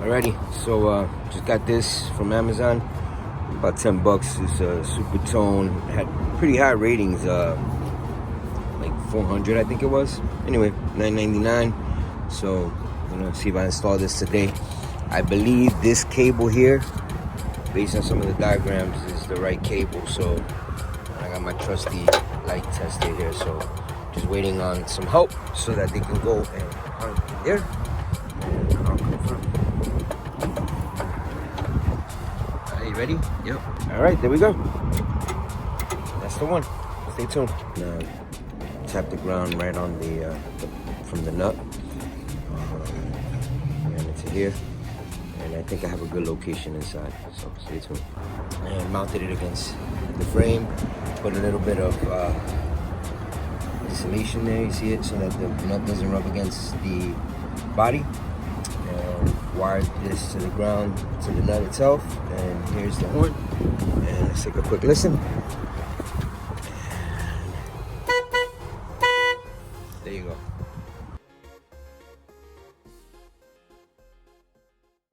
Alrighty, so just got this from Amazon. About 10 bucks. It's a Super Tone. Had pretty high ratings, like 400 I think it was. Anyway, $9.99. So I'm gonna see if I install this today. I believe this cable here, based on some of the diagrams, is the right cable. So I got my trusty light tester here. So just waiting on some help so that they can go and hang there. I'll confirm. Are you ready? Yep. All right, there we go. That's the one. Stay tuned. Now, tap the ground right on the from the nut. And it's here. And I think I have a good location inside. So stay tuned. And mounted it against the frame. Put a little bit of insulation there. You see it, so that the nut doesn't rub against the body. And wired this to the ground, to the nut itself. And here's the horn. And let's take a quick listen. There you go.